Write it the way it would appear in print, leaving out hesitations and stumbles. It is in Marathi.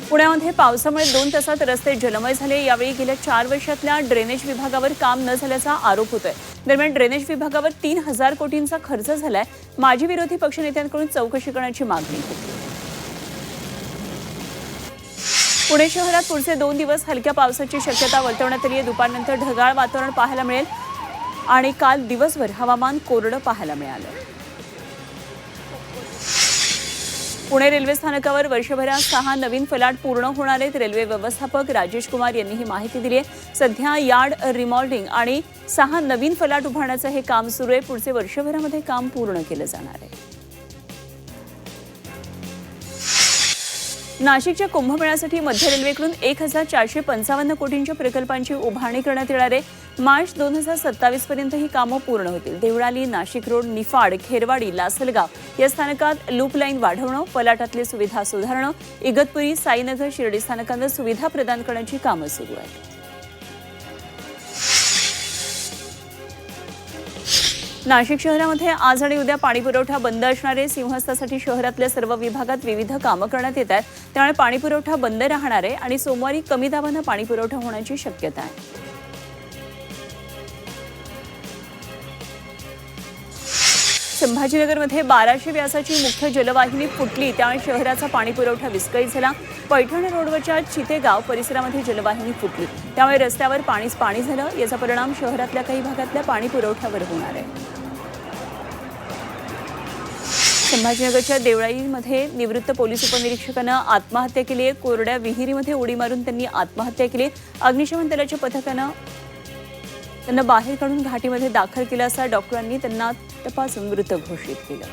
पुण्यामध्ये पावसामुळे 2 तासात रस्ते जलमय झाले। यावेळी गेल्या 4 वर्षातल्या ड्रेनेज विभागावर काम न झाल्याचा आरोप होतोय। दरम्यान ड्रेनेज विभागावर 3000 कोटींचा खर्च झालाय। माजी विरोधी पक्षनेत्यांकडून चौकशी करण्याची मागणी होती। पुणे शहरात पुढचे 2 दिवस हलक्या पावसाची शक्यता वर्तवण्यात आली आहे। दुपारनंतर ढगाळ वातावरण पाहायला मिळेल आणि काल दिवसभर हवामान कोरडं पाहायला मिळालं। पुणे रेल्वे स्थानकावर वर्षभरात 6 नवीन फलाट पूर्ण होणार आहेत। रेल्वे व्यवस्थापक राजेश कुमार यांनी ही माहिती दिली आहे। सध्या यार्ड रिमॉडेलिंग आणि 6 नवीन फलाट उभारण्याचं हे काम सुरू आहे। पुढचे वर्षभरामध्ये काम पूर्ण केलं जाणार आहे। नाशिकच्या कुंभमेळ्यासाठी मध्य रेल्वेकडून 1455 कोटींच्या प्रकल्पांची उभारणी करण्यात येणार आहे। मार्च 2027 पर्यंत ही कामं पूर्ण होतील। देवळाली, नाशिक रोड, निफाड, खेरवाडी, लासलगाव या स्थानकात लूप लाईन वाढवणं, फलाटातली सुविधा सुधारणं, इगतपुरी, साईनगर, शिर्डी स्थानकांवर सुविधा प्रदान करण्याची कामं सुरू आहेत। नाशिक शहरामध्ये आज आणि उद्या पाणीपुरवठा बंद असणार आहे। सिंहस्थासाठी शहरातल्या सर्व विभागात विविध कामं करण्यात येत आहेत। त्यामुळे पाणीपुरवठा बंद राहणार आहे आणि सोमवारी कमी दाबानं पाणीपुरवठा होण्याची शक्यता आहे। संभाजीनगरमध्ये 1200 व्यासाची मुख्य जलवाहिनी फुटली, त्यामुळे शहराचा पाणीपुरवठा विस्कळीत झाला। पैठण रोडवरच्या चितेगाव परिसरामध्ये जलवाहिनी फुटली, त्यामुळे रस्त्यावर पाणीच पाणी झालं। याचा परिणाम शहरातल्या काही भागातल्या पाणीपुरवठ्यावर होणार आहे। संभाजीनगरच्या देवळाईमध्ये निवृत्त पोलीस उपनिरीक्षकानं आत्महत्या केली आहे। कोरड्या विहिरीमध्ये उडी मारून त्यांनी आत्महत्या केली। अग्निशमन दलाच्या पथकानं त्यांना बाहेर काढून घाटीमध्ये दाखल केलं असता डॉक्टरांनी त्यांना तपासून मृत घोषित केलं।